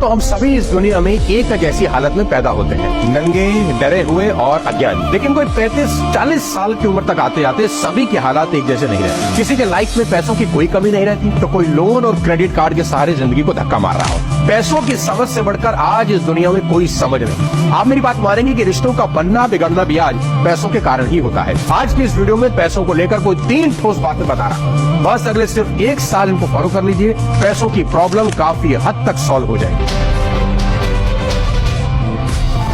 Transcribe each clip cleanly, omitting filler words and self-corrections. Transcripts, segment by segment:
तो हम सभी इस दुनिया में एक जैसी हालत में पैदा होते हैं, नंगे, डरे हुए और अज्ञानी। लेकिन कोई 35-40 साल की उम्र तक आते आते सभी के हालात एक जैसे नहीं रहते। किसी के लाइफ में पैसों की कोई कमी नहीं रहती, तो कोई लोन और क्रेडिट कार्ड के सहारे जिंदगी को धक्का मार रहा हो। पैसों की समझ से बढ़कर आज इस दुनिया में कोई समझ नहीं। आप मेरी बात मानेंगे कि रिश्तों का बनना बिगड़ना भी आज पैसों के कारण ही होता है। आज की इस वीडियो में पैसों को लेकर कोई 3 ठोस बातें बता रहा हूँ। बस अगले सिर्फ 1 साल इनको फॉलो कर लीजिए, पैसों की प्रॉब्लम काफी हद तक सॉल्व हो जाएगी।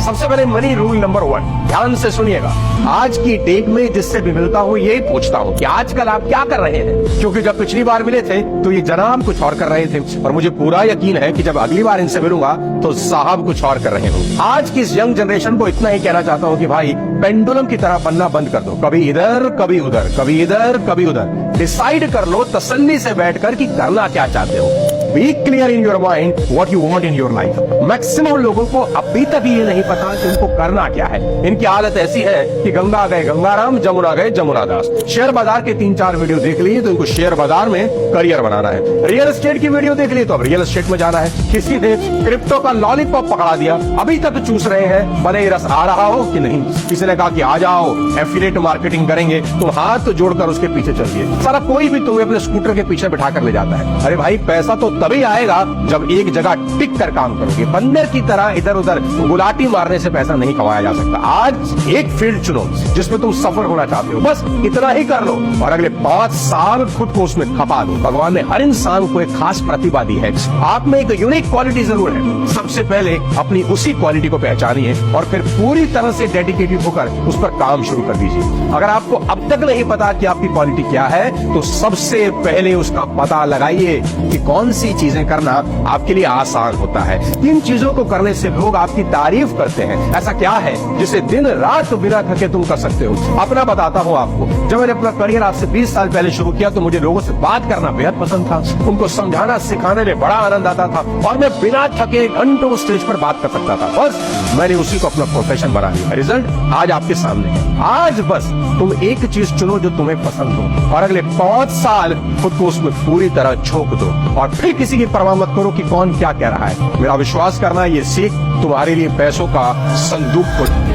सबसे पहले मनी रूल नंबर 1, ध्यान से सुनिएगा। आज की डेट में जिससे भी मिलता हूँ यही पूछता हूँ कि आजकल आप क्या कर रहे हैं, क्योंकि जब पिछली बार मिले थे तो ये जनाब कुछ और कर रहे थे, और मुझे पूरा यकीन है कि जब अगली बार इनसे मिलूंगा तो साहब कुछ और कर रहे होंगे। आज की इस यंग जनरेशन को इतना ही कहना चाहता हूँ कि भाई पेंडुलम की तरह बनना बंद कर दो, कभी इधर कभी उधर, कभी इधर कभी उधर। डिसाइड कर लो तसल्ली से बैठकर कि करना क्या चाहते हो। Be clear in your mind what you want in your life. Maximum लोगों को अभी तक ये नहीं पता कि उनको करना क्या है। इनकी हालत ऐसी है कि गंगा गए गंगाराम, जमुना गए जमुनादास। शेयर बाजार के 3-4 वीडियो देख लिए तो इनको शेयर बाजार में करियर बनाना है। रियल एस्टेट की वीडियो देख ली तो अब रियल एस्टेट में जाना है। किसी ने क्रिप्टो का लॉलीपॉप पकड़ा दिया, अभी तक चूस रहे हैं, भले ही रस आ रहा हो कि नहीं। किसी ने कहा कि आ जाओ एफिलिएट मार्केटिंग करेंगे, तुम हाथ जोड़कर उसके पीछे चलिए। सारा कोई भी तुम्हें अपने स्कूटर के पीछे बिठा कर ले जाता है। अरे भाई पैसा तो तभी आएगा जब एक जगह टिक कर काम करोगे। बंदर की तरह इधर उधर गुलाटी मारने से पैसा नहीं कमाया जा सकता। आज एक फील्ड चुनो जिसमें तुम सफल होना चाहते हो, बस इतना ही कर लो और अगले 5 साल खुद को उसमें खपा दो। भगवान ने हर इंसान को एक खास प्रतिभा दी है, आप में एक यूनिक क्वालिटी जरूर है। सबसे पहले अपनी उसी क्वालिटी को पहचानिए और फिर पूरी तरह से डेडिकेटेड होकर उस पर काम शुरू कर दीजिए। अगर आपको अब तक नहीं पता कि आपकी क्वालिटी क्या है तो सबसे पहले उसका पता लगाइए कि कौन सी चीजें करना आपके लिए आसान होता है। किन चीजों को करने से लोग आपकी तारीफ करते हैं। ऐसा क्या है जिसे दिन रात बिना थके तुम कर सकते हो। अपना बताता हूँ आपको, जब मैंने अपना करियर आज से 20 साल पहले शुरू किया तो मुझे लोगों से बात करना बेहद पसंद था। उनको समझाना सिखाने में बड़ा आनंद आता था और मैं बिना थके घंटों स्टेज पर बात कर सकता था। बस मैंने उसी को अपना प्रोफेशन बना लिया। रिजल्ट आज आपके सामने है। आज बस तुम एक चीज चुनो जो तुम्हें पसंद हो और अगले 5 साल खुद को उसमें पूरी तरह झोंक दो और फिर किसी की परवाह मत करो कि कौन क्या कह रहा है। मेरा विश्वास करना, ये सीख तुम्हारे लिए पैसों का संदूक खोल।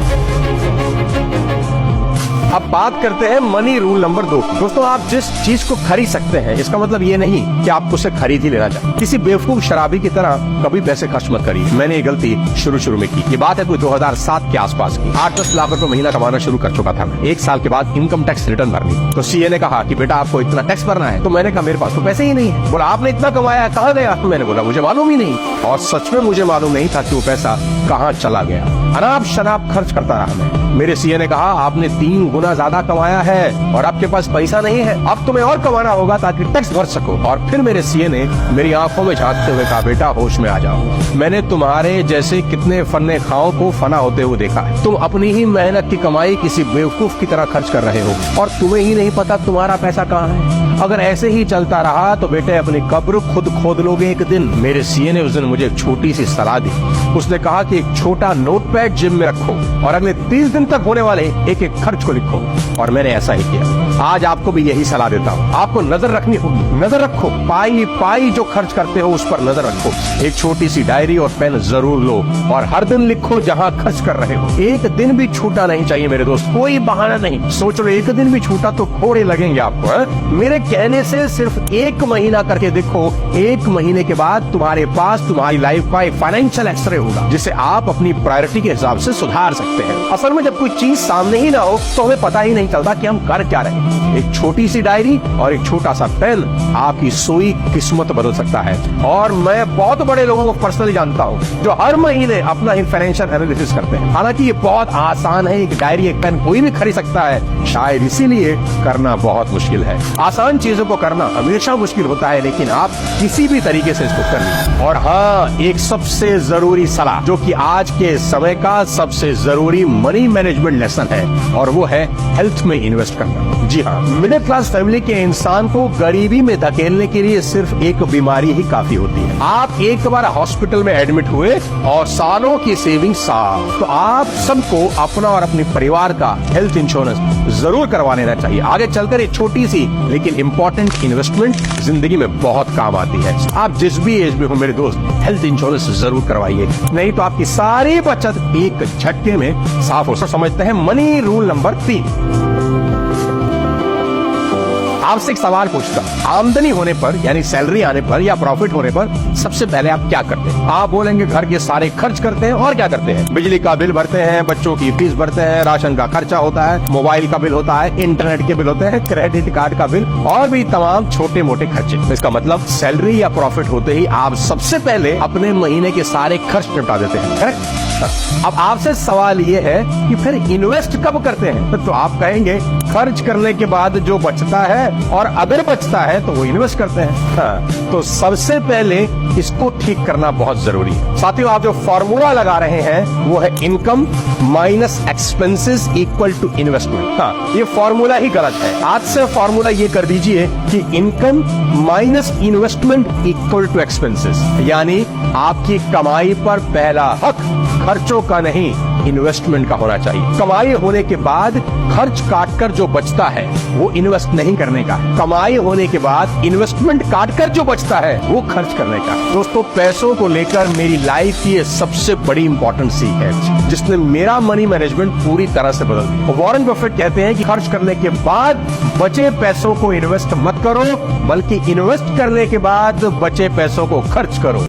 अब बात करते हैं मनी रूल नंबर 2। दोस्तों, आप जिस चीज को खरीद सकते हैं इसका मतलब ये नहीं कि आप उसे खरीद ही लेना चाहिए। किसी बेवकूफ शराबी की तरह कभी पैसे खर्च मत करिए। मैंने ये गलती शुरू में की। ये बात है कोई 2007 के आसपास की। 8-10 लाख रुपए महीना कमाना शुरू कर चुका था मैं। 1 साल के बाद इनकम टैक्स रिटर्न भरनी, तो सीए ने कहा कि बेटा आपको इतना टैक्स भरना है। तो मैंने कहा मेरे पास तो पैसे ही नहीं है। बोला आपने इतना कमाया कहाँ गया? मैंने बोला मुझे मालूम ही नहीं। और सच में मुझे मालूम नहीं था कि वो पैसा कहाँ चला गया। अनाप शनाप खर्च करता रहा मैं। मेरे सीए ने कहा आपने 3 गुना ज्यादा कमाया है और आपके पास पैसा नहीं है, अब तुम्हें और कमाना होगा ताकि टैक्स भर सको। और फिर मेरे सीए ने मेरी आंखों में झांकते हुए कहा बेटा होश में आ जाओ, मैंने तुम्हारे जैसे कितने फन्ने खाओं को फना होते हुए देखा है। तुम अपनी ही मेहनत की कमाई किसी बेवकूफ की तरह खर्च कर रहे हो और तुम्हें ही नहीं पता तुम्हारा पैसा कहाँ है। अगर ऐसे ही चलता रहा तो बेटे अपनी कब्र खुद खोद लोगे एक दिन। मेरे सीए ने उस दिन मुझे एक छोटी सी सलाह दी। उसने कहा कि एक छोटा नोटपैड जिम में रखो और अगले 30 दिन तक होने वाले एक एक खर्च को लिखो। और मैंने ऐसा ही किया। आज आपको भी यही सलाह देता हूँ। आपको नजर रखनी होगी। नजर रखो, पाई जो खर्च करते हो उस पर नजर रखो। एक छोटी सी डायरी और पेन जरूर लो और हर दिन लिखो जहाँ खर्च कर रहे हो। एक दिन भी छूटा नहीं चाहिए मेरे दोस्त, कोई बहाना नहीं। सोच लो एक दिन भी छूटा तो थोड़े लगेंगे आपको। मेरे कहने से सिर्फ 1 महीना करके देखो, 1 महीने के बाद तुम्हारे पास तुम्हारी लाइफ का एक फाइनेंशियल एक्सरे होगा जिसे आप अपनी प्रायोरिटी के हिसाब से सुधार सकते हैं। असल में जब कोई चीज सामने ही ना हो तो हमें पता ही नहीं चलता कि हम कर क्या रहे हैं। एक छोटी सी डायरी और एक छोटा सा पेन आपकी सोई किस्मत बदल सकता है। और मैं बहुत बड़े लोगों को पर्सनली जानता हूँ जो हर महीने अपना ही फाइनेंशियल एनालिसिस करते हैं। हालांकि ये बहुत आसान है, एक डायरी एक पेन कोई भी खरीद सकता है, शायद इसीलिए करना बहुत मुश्किल है। आसान चीजों को करना हमेशा मुश्किल होता है, लेकिन आप किसी भी तरीके से इसको कर लीजिए। और हाँ, एक सबसे जरूरी सलाह जो कि आज के समय का सबसे जरूरी मनी मैनेजमेंट लेसन है और वो है हेल्थ में इन्वेस्ट करना। जी हाँ, मिडिल क्लास फैमिली के इंसान को गरीबी में धकेलने के लिए सिर्फ एक बीमारी ही काफी होती है। आप एक बार हॉस्पिटल में एडमिट हुए और सालों की सेविंग साफ, तो आप सबको अपना और अपने परिवार का हेल्थ इंश्योरेंस जरूर करवा लेना चाहिए। आगे चलकर एक छोटी सी लेकिन इंपॉर्टेंट इन्वेस्टमेंट जिंदगी में बहुत काम आती है। आप जिस भी एज में हो मेरे दोस्त, हेल्थ इंश्योरेंस जरूर करवाइए, नहीं तो आपकी सारी बचत एक झटके में साफ हो। समझते हैं मनी रूल नंबर 3। आपसे एक सवाल पूछता, आमदनी होने पर यानी सैलरी आने पर या प्रॉफिट होने पर सबसे पहले आप क्या करते हैं? आप बोलेंगे घर के सारे खर्च करते हैं। और क्या करते हैं? बिजली का बिल भरते हैं, बच्चों की फीस भरते हैं, राशन का खर्चा होता है, मोबाइल का बिल होता है, इंटरनेट के बिल होते हैं, क्रेडिट कार्ड का बिल और भी तमाम छोटे मोटे खर्चे। तो इसका मतलब सैलरी या प्रॉफिट होते ही आप सबसे पहले अपने महीने के सारे खर्च निपटा देते हैं। करेक्ट? अब आपसे सवाल ये है कि फिर इन्वेस्ट कब करते हैं? तो आप कहेंगे खर्च करने के बाद जो बचता है और अगर बचता है तो वो इन्वेस्ट करते हैं। हाँ, तो सबसे पहले इसको ठीक करना बहुत जरूरी है। साथियों, आप जो फॉर्मूला लगा रहे हैं वो है income minus expenses equal to investment. हाँ, ये फॉर्मूला ही गलत है। आज से फॉर्मूला ये कर दीजिए कि income minus investment equal to expenses, यानी आपकी कमाई पर पहला हक खर्चों का नहीं इन्वेस्टमेंट का होना चाहिए। कमाई होने के बाद खर्च काटकर जो बचता है वो इन्वेस्ट नहीं करने का। कमाई होने के बाद इन्वेस्टमेंट काटकर जो बचता है वो खर्च करने का। दोस्तों, पैसों को लेकर मेरी लाइफ की ये सबसे बड़ी इंपॉर्टेंट सीख है जिसने मेरा मनी मैनेजमेंट पूरी तरह से बदल दिया। वॉरेन बफेट कहते हैं कि खर्च करने के बाद बचे पैसों को इन्वेस्ट मत करो, बल्कि इन्वेस्ट करने के बाद बचे पैसों को खर्च करो।